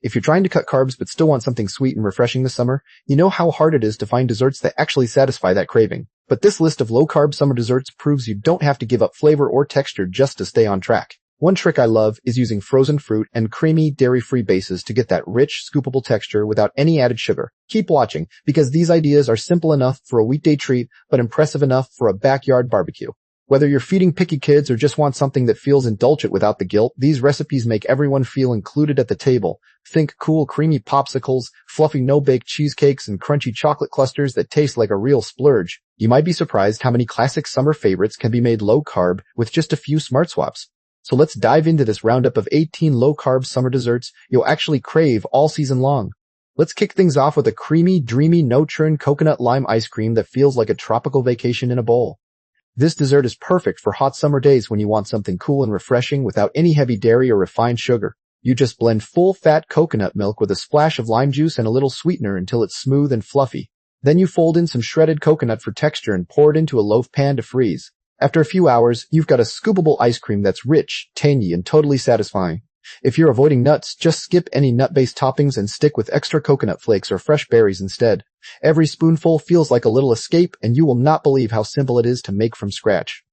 If you're trying to cut carbs but still want something sweet and refreshing this summer, you know how hard it is to find desserts that actually satisfy that craving. But this list of low-carb summer desserts proves you don't have to give up flavor or texture just to stay on track. One trick I love is using frozen fruit and creamy, dairy-free bases to get that rich, scoopable texture without any added sugar. Keep watching, because these ideas are simple enough for a weekday treat, but impressive enough for a backyard barbecue. Whether you're feeding picky kids or just want something that feels indulgent without the guilt, these recipes make everyone feel included at the table. Think cool, creamy popsicles, fluffy no-bake cheesecakes, and crunchy chocolate clusters that taste like a real splurge. You might be surprised how many classic summer favorites can be made low-carb with just a few smart swaps. So let's dive into this roundup of 18 low-carb summer desserts you'll actually crave all season long. Let's kick things off with a creamy, dreamy, no-churn coconut lime ice cream that feels like a tropical vacation in a bowl. This dessert is perfect for hot summer days when you want something cool and refreshing without any heavy dairy or refined sugar. You just blend full-fat coconut milk with a splash of lime juice and a little sweetener until it's smooth and fluffy. Then you fold in some shredded coconut for texture and pour it into a loaf pan to freeze. After a few hours, you've got a scoopable ice cream that's rich, tangy, and totally satisfying. If you're avoiding nuts, just skip any nut-based toppings and stick with extra coconut flakes or fresh berries instead. Every spoonful feels like a little escape, and you will not believe how simple it is to make from scratch.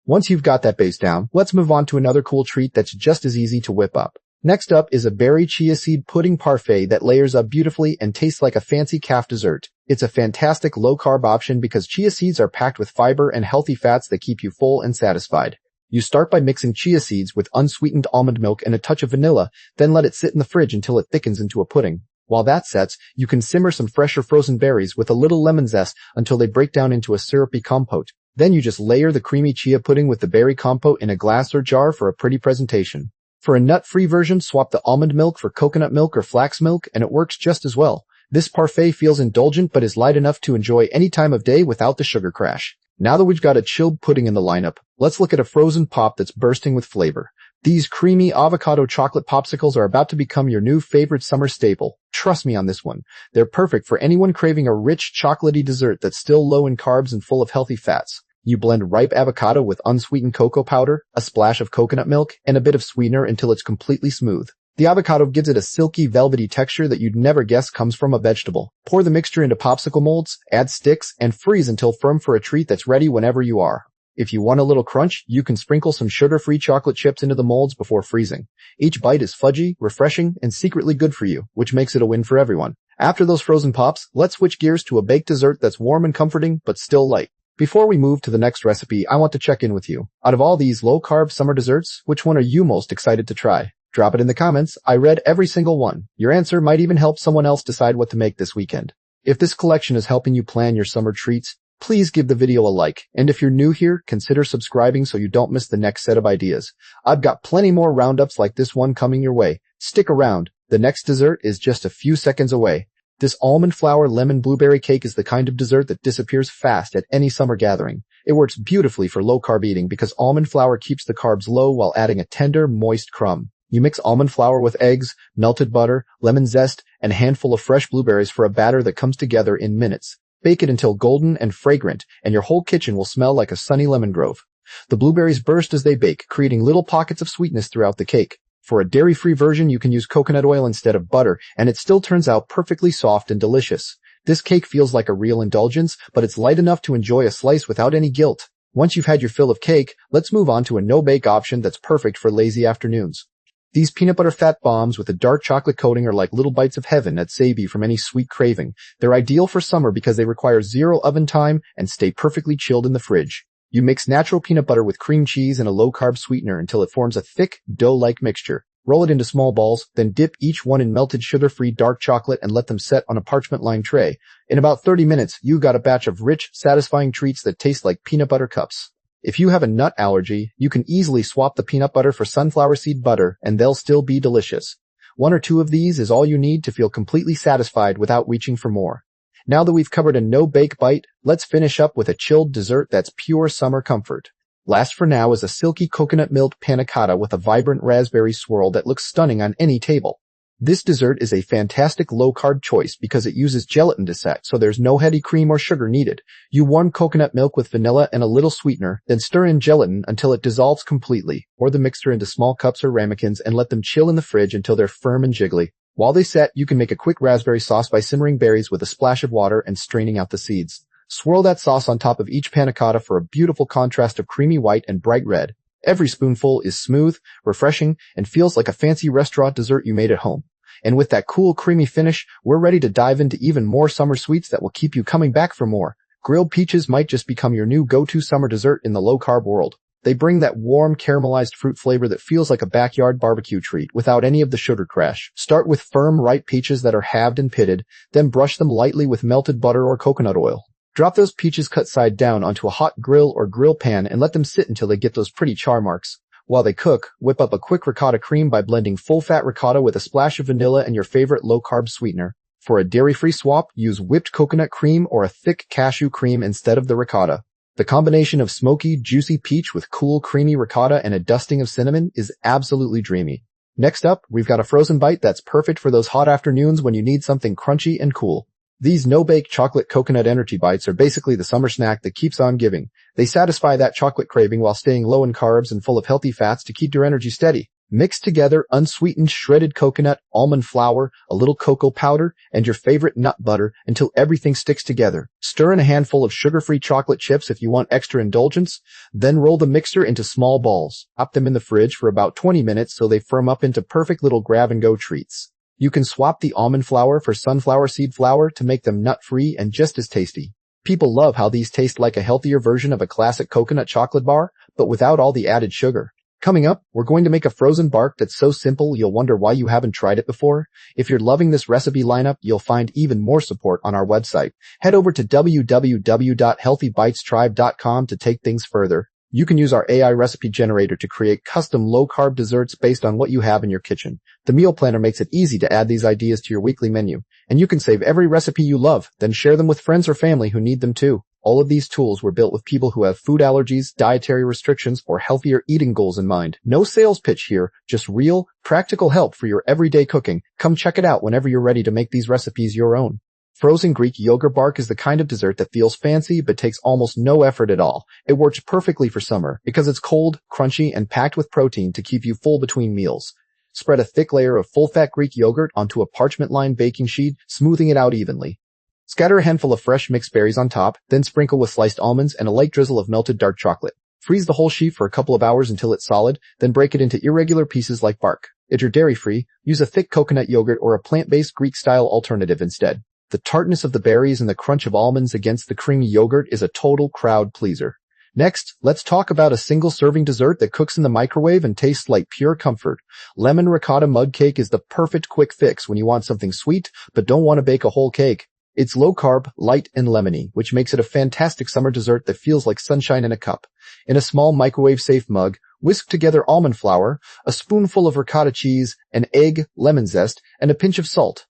Once you've got that base down, let's move on to another cool treat that's just as easy to whip up. Next up is a berry chia seed pudding parfait that layers up beautifully and tastes like a fancy calf dessert. It's a fantastic low-carb option because chia seeds are packed with fiber and healthy fats that keep you full and satisfied. You start by mixing chia seeds with unsweetened almond milk and a touch of vanilla, then let it sit in the fridge until it thickens into a pudding. While that sets, you can simmer some fresh or frozen berries with a little lemon zest until they break down into a syrupy compote. Then you just layer the creamy chia pudding with the berry compote in a glass or jar for a pretty presentation. For a nut-free version, swap the almond milk for coconut milk or flax milk, and it works just as well. This parfait feels indulgent but is light enough to enjoy any time of day without the sugar crash. Now that we've got a chilled pudding in the lineup, let's look at a frozen pop that's bursting with flavor. These creamy avocado chocolate popsicles are about to become your new favorite summer staple. Trust me on this one. They're perfect for anyone craving a rich, chocolatey dessert that's still low in carbs and full of healthy fats. You blend ripe avocado with unsweetened cocoa powder, a splash of coconut milk, and a bit of sweetener until it's completely smooth. The avocado gives it a silky, velvety texture that you'd never guess comes from a vegetable. Pour the mixture into popsicle molds, add sticks, and freeze until firm for a treat that's ready whenever you are. If you want a little crunch, you can sprinkle some sugar-free chocolate chips into the molds before freezing. Each bite is fudgy, refreshing, and secretly good for you, which makes it a win for everyone. After those frozen pops, let's switch gears to a baked dessert that's warm and comforting, but still light. Before we move to the next recipe, I want to check in with you. Out of all these low-carb summer desserts, which one are you most excited to try? Drop it in the comments. I read every single one. Your answer might even help someone else decide what to make this weekend. If this collection is helping you plan your summer treats, please give the video a like. And if you're new here, consider subscribing so you don't miss the next set of ideas. I've got plenty more roundups like this one coming your way. Stick around. The next dessert is just a few seconds away. This almond flour lemon blueberry cake is the kind of dessert that disappears fast at any summer gathering. It works beautifully for low-carb eating because almond flour keeps the carbs low while adding a tender, moist crumb. You mix almond flour with eggs, melted butter, lemon zest, and a handful of fresh blueberries for a batter that comes together in minutes. Bake it until golden and fragrant, and your whole kitchen will smell like a sunny lemon grove. The blueberries burst as they bake, creating little pockets of sweetness throughout the cake. For a dairy-free version, you can use coconut oil instead of butter, and it still turns out perfectly soft and delicious. This cake feels like a real indulgence, but it's light enough to enjoy a slice without any guilt. Once you've had your fill of cake, let's move on to a no-bake option that's perfect for lazy afternoons. These peanut butter fat bombs with a dark chocolate coating are like little bites of heaven that save you from any sweet craving. They're ideal for summer because they require 0 oven time and stay perfectly chilled in the fridge. You mix natural peanut butter with cream cheese and a low-carb sweetener until it forms a thick, dough-like mixture. Roll it into small balls, then dip each one in melted sugar-free dark chocolate and let them set on a parchment-lined tray. In about 30 minutes, you've got a batch of rich, satisfying treats that taste like peanut butter cups. If you have a nut allergy, you can easily swap the peanut butter for sunflower seed butter, and they'll still be delicious. 1 or 2 of these is all you need to feel completely satisfied without reaching for more. Now that we've covered a no-bake bite, let's finish up with a chilled dessert that's pure summer comfort. Last for now is a silky coconut-milled panna cotta with a vibrant raspberry swirl that looks stunning on any table. This dessert is a fantastic low-carb choice because it uses gelatin to set, so there's no heavy cream or sugar needed. You warm coconut milk with vanilla and a little sweetener, then stir in gelatin until it dissolves completely. Pour the mixture into small cups or ramekins and let them chill in the fridge until they're firm and jiggly. While they set, you can make a quick raspberry sauce by simmering berries with a splash of water and straining out the seeds. Swirl that sauce on top of each panna cotta for a beautiful contrast of creamy white and bright red. Every spoonful is smooth, refreshing, and feels like a fancy restaurant dessert you made at home. And with that cool, creamy finish, we're ready to dive into even more summer sweets that will keep you coming back for more. Grilled peaches might just become your new go-to summer dessert in the low-carb world. They bring that warm, caramelized fruit flavor that feels like a backyard barbecue treat without any of the sugar crash. Start with firm, ripe peaches that are halved and pitted, then brush them lightly with melted butter or coconut oil. Drop those peaches cut side down onto a hot grill or grill pan and let them sit until they get those pretty char marks. While they cook, whip up a quick ricotta cream by blending full-fat ricotta with a splash of vanilla and your favorite low-carb sweetener. For a dairy-free swap, use whipped coconut cream or a thick cashew cream instead of the ricotta. The combination of smoky, juicy peach with cool, creamy ricotta and a dusting of cinnamon is absolutely dreamy. Next up, we've got a frozen bite that's perfect for those hot afternoons when you need something crunchy and cool. These no-bake chocolate coconut energy bites are basically the summer snack that keeps on giving. They satisfy that chocolate craving while staying low in carbs and full of healthy fats to keep your energy steady. Mix together unsweetened shredded coconut, almond flour, a little cocoa powder, and your favorite nut butter until everything sticks together. Stir in a handful of sugar-free chocolate chips if you want extra indulgence, then roll the mixture into small balls. Pop them in the fridge for about 20 minutes so they firm up into perfect little grab-and-go treats. You can swap the almond flour for sunflower seed flour to make them nut-free and just as tasty. People love how these taste like a healthier version of a classic coconut chocolate bar, but without all the added sugar. Coming up, we're going to make a frozen bark that's so simple you'll wonder why you haven't tried it before. If you're loving this recipe lineup, you'll find even more support on our website. Head over to www.healthybitestribe.com to take things further. You can use our AI recipe generator to create custom low-carb desserts based on what you have in your kitchen. The meal planner makes it easy to add these ideas to your weekly menu, and you can save every recipe you love, then share them with friends or family who need them too. All of these tools were built with people who have food allergies, dietary restrictions, or healthier eating goals in mind. No sales pitch here, just real, practical help for your everyday cooking. Come check it out whenever you're ready to make these recipes your own. Frozen Greek yogurt bark is the kind of dessert that feels fancy but takes almost no effort at all. It works perfectly for summer because it's cold, crunchy, and packed with protein to keep you full between meals. Spread a thick layer of full-fat Greek yogurt onto a parchment-lined baking sheet, smoothing it out evenly. Scatter a handful of fresh mixed berries on top, then sprinkle with sliced almonds and a light drizzle of melted dark chocolate. Freeze the whole sheet for a couple of hours until it's solid, then break it into irregular pieces like bark. If you're dairy-free, use a thick coconut yogurt or a plant-based Greek-style alternative instead. The tartness of the berries and the crunch of almonds against the creamy yogurt is a total crowd pleaser. Next, let's talk about a single-serving dessert that cooks in the microwave and tastes like pure comfort. Lemon ricotta mug cake is the perfect quick fix when you want something sweet but don't want to bake a whole cake. It's low-carb, light, and lemony, which makes it a fantastic summer dessert that feels like sunshine in a cup. In a small microwave-safe mug, whisk together almond flour, a spoonful of ricotta cheese, an egg, lemon zest, and a pinch of salt.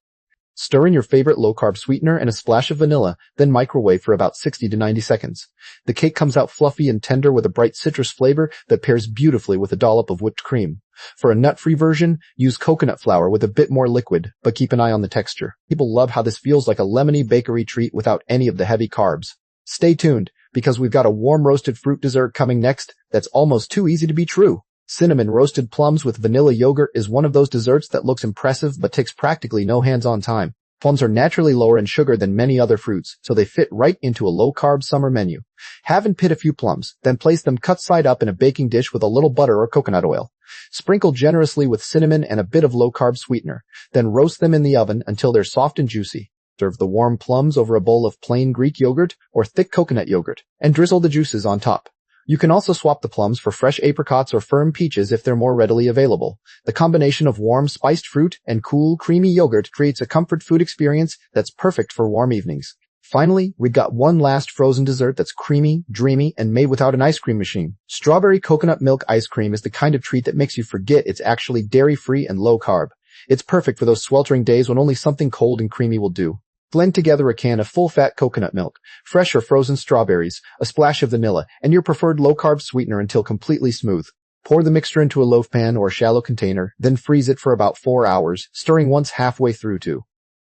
Stir in your favorite low-carb sweetener and a splash of vanilla, then microwave for about 60 to 90 seconds. The cake comes out fluffy and tender with a bright citrus flavor that pairs beautifully with a dollop of whipped cream. For a nut-free version, use coconut flour with a bit more liquid, but keep an eye on the texture. People love how this feels like a lemony bakery treat without any of the heavy carbs. Stay tuned, because we've got a warm roasted fruit dessert coming next that's almost too easy to be true. Cinnamon roasted plums with vanilla yogurt is one of those desserts that looks impressive but takes practically no hands-on time. Plums are naturally lower in sugar than many other fruits, so they fit right into a low-carb summer menu. Have and pit a few plums, then place them cut side up in a baking dish with a little butter or coconut oil. Sprinkle generously with cinnamon and a bit of low-carb sweetener, then roast them in the oven until they're soft and juicy. Serve the warm plums over a bowl of plain Greek yogurt or thick coconut yogurt, and drizzle the juices on top. You can also swap the plums for fresh apricots or firm peaches if they're more readily available. The combination of warm, spiced fruit and cool, creamy yogurt creates a comfort food experience that's perfect for warm evenings. Finally, we've got one last frozen dessert that's creamy, dreamy, and made without an ice cream machine. Strawberry coconut milk ice cream is the kind of treat that makes you forget it's actually dairy-free and low-carb. It's perfect for those sweltering days when only something cold and creamy will do. Blend together a can of full-fat coconut milk, fresh or frozen strawberries, a splash of vanilla, and your preferred low-carb sweetener until completely smooth. Pour the mixture into a loaf pan or shallow container, then freeze it for about 4 hours, stirring once halfway through too.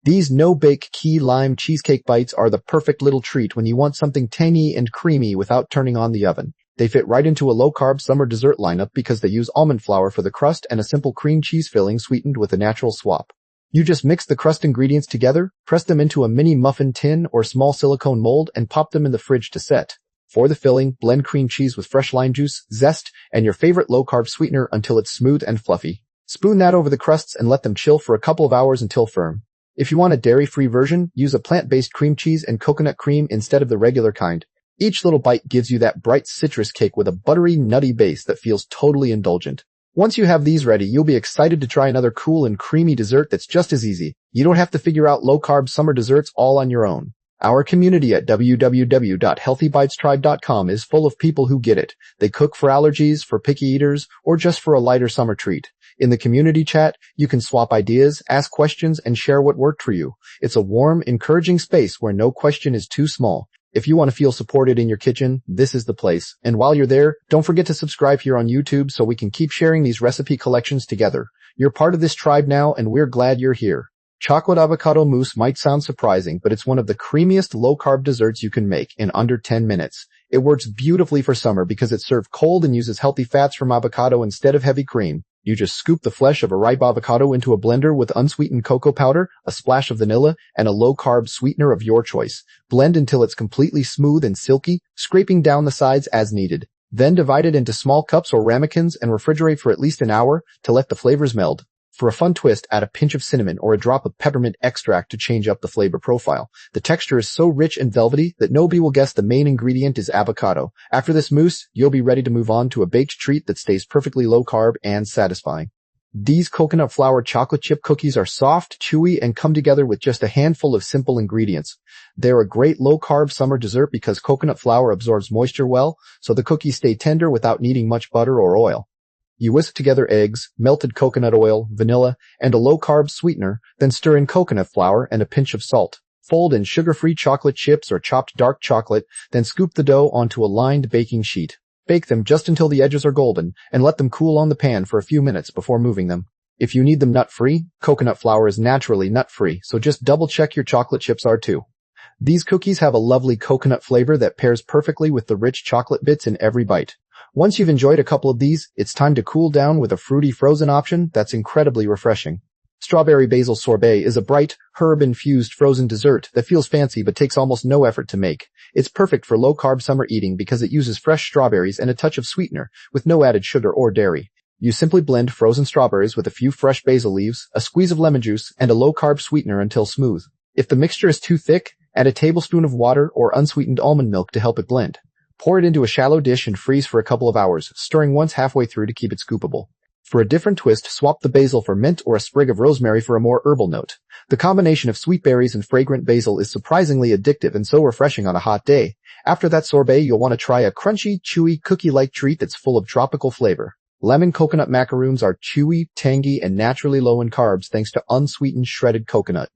These no-bake key lime cheesecake bites are the perfect little treat when you want something tangy and creamy without turning on the oven. They fit right into a low-carb summer dessert lineup because they use almond flour for the crust and a simple cream cheese filling sweetened with a natural swap. You just mix the crust ingredients together, press them into a mini muffin tin or small silicone mold, and pop them in the fridge to set. For the filling, blend cream cheese with fresh lime juice, zest, and your favorite low-carb sweetener until it's smooth and fluffy. Spoon that over the crusts and let them chill for a couple of hours until firm. If you want a dairy-free version, use a plant-based cream cheese and coconut cream instead of the regular kind. Each little bite gives you that bright citrus cake with a buttery, nutty base that feels totally indulgent. Once you have these ready, you'll be excited to try another cool and creamy dessert that's just as easy. You don't have to figure out low-carb summer desserts all on your own. Our community at www.healthybitestribe.com is full of people who get it. They cook for allergies, for picky eaters, or just for a lighter summer treat. In the community chat, you can swap ideas, ask questions, and share what worked for you. It's a warm, encouraging space where no question is too small. If you want to feel supported in your kitchen, this is the place. And while you're there, don't forget to subscribe here on YouTube so we can keep sharing these recipe collections together. You're part of this tribe now, and we're glad you're here. Chocolate avocado mousse might sound surprising, but it's one of the creamiest low-carb desserts you can make in under 10 minutes. It works beautifully for summer because it's served cold and uses healthy fats from avocado instead of heavy cream. You just scoop the flesh of a ripe avocado into a blender with unsweetened cocoa powder, a splash of vanilla, and a low-carb sweetener of your choice. Blend until it's completely smooth and silky, scraping down the sides as needed. Then divide it into small cups or ramekins and refrigerate for at least an hour to let the flavors meld. For a fun twist, add a pinch of cinnamon or a drop of peppermint extract to change up the flavor profile. The texture is so rich and velvety that nobody will guess the main ingredient is avocado. After this mousse, you'll be ready to move on to a baked treat that stays perfectly low-carb and satisfying. These coconut flour chocolate chip cookies are soft, chewy, and come together with just a handful of simple ingredients. They're a great low-carb summer dessert because coconut flour absorbs moisture well, so the cookies stay tender without needing much butter or oil. You whisk together eggs, melted coconut oil, vanilla, and a low-carb sweetener, then stir in coconut flour and a pinch of salt. Fold in sugar-free chocolate chips or chopped dark chocolate, then scoop the dough onto a lined baking sheet. Bake them just until the edges are golden, and let them cool on the pan for a few minutes before moving them. If you need them nut-free, coconut flour is naturally nut-free, so just double-check your chocolate chips are too. These cookies have a lovely coconut flavor that pairs perfectly with the rich chocolate bits in every bite. Once you've enjoyed a couple of these, it's time to cool down with a fruity frozen option that's incredibly refreshing. Strawberry basil sorbet is a bright, herb-infused frozen dessert that feels fancy but takes almost no effort to make. It's perfect for low-carb summer eating because it uses fresh strawberries and a touch of sweetener with no added sugar or dairy. You simply blend frozen strawberries with a few fresh basil leaves, a squeeze of lemon juice, and a low-carb sweetener until smooth. If the mixture is too thick, add a tablespoon of water or unsweetened almond milk to help it blend. Pour it into a shallow dish and freeze for a couple of hours, stirring once halfway through to keep it scoopable. For a different twist, swap the basil for mint or a sprig of rosemary for a more herbal note. The combination of sweet berries and fragrant basil is surprisingly addictive and so refreshing on a hot day. After that sorbet, you'll want to try a crunchy, chewy, cookie-like treat that's full of tropical flavor. Lemon coconut macaroons are chewy, tangy, and naturally low in carbs thanks to unsweetened shredded coconut.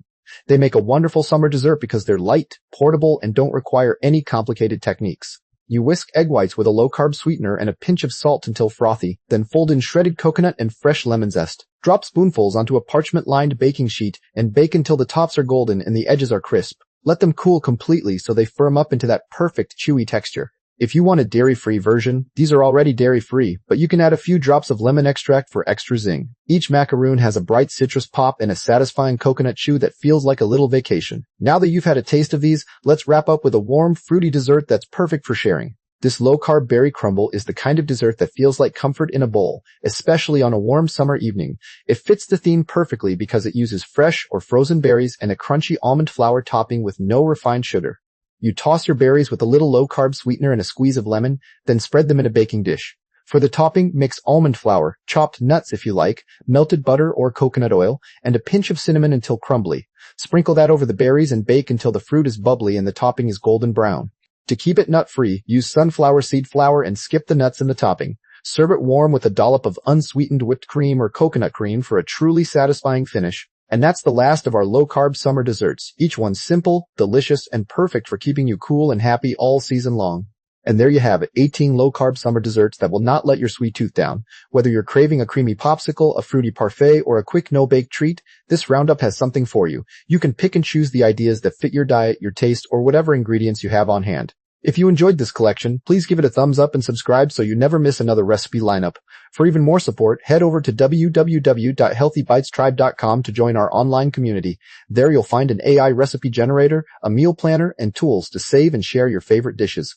They make a wonderful summer dessert because they're light, portable, and don't require any complicated techniques. You whisk egg whites with a low-carb sweetener and a pinch of salt until frothy, then fold in shredded coconut and fresh lemon zest. Drop spoonfuls onto a parchment-lined baking sheet and bake until the tops are golden and the edges are crisp. Let them cool completely so they firm up into that perfect chewy texture. If you want a dairy-free version, these are already dairy-free, but you can add a few drops of lemon extract for extra zing. Each macaroon has a bright citrus pop and a satisfying coconut chew that feels like a little vacation. Now that you've had a taste of these, let's wrap up with a warm, fruity dessert that's perfect for sharing. This low-carb berry crumble is the kind of dessert that feels like comfort in a bowl, especially on a warm summer evening. It fits the theme perfectly because it uses fresh or frozen berries and a crunchy almond flour topping with no refined sugar. You toss your berries with a little low-carb sweetener and a squeeze of lemon, then spread them in a baking dish. For the topping, mix almond flour, chopped nuts if you like, melted butter or coconut oil, and a pinch of cinnamon until crumbly. Sprinkle that over the berries and bake until the fruit is bubbly and the topping is golden brown. To keep it nut-free, use sunflower seed flour and skip the nuts in the topping. Serve it warm with a dollop of unsweetened whipped cream or coconut cream for a truly satisfying finish. And that's the last of our low-carb summer desserts, each one simple, delicious, and perfect for keeping you cool and happy all season long. And there you have it, 18 low-carb summer desserts that will not let your sweet tooth down. Whether you're craving a creamy popsicle, a fruity parfait, or a quick no-bake treat, this roundup has something for you. You can pick and choose the ideas that fit your diet, your taste, or whatever ingredients you have on hand. If you enjoyed this collection, please give it a thumbs up and subscribe so you never miss another recipe lineup. For even more support, head over to www.healthybitestribe.com to join our online community. There you'll find an AI recipe generator, a meal planner, and tools to save and share your favorite dishes.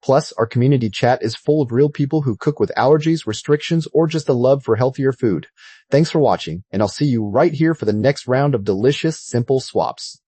Plus, our community chat is full of real people who cook with allergies, restrictions, or just a love for healthier food. Thanks for watching, and I'll see you right here for the next round of delicious, simple swaps.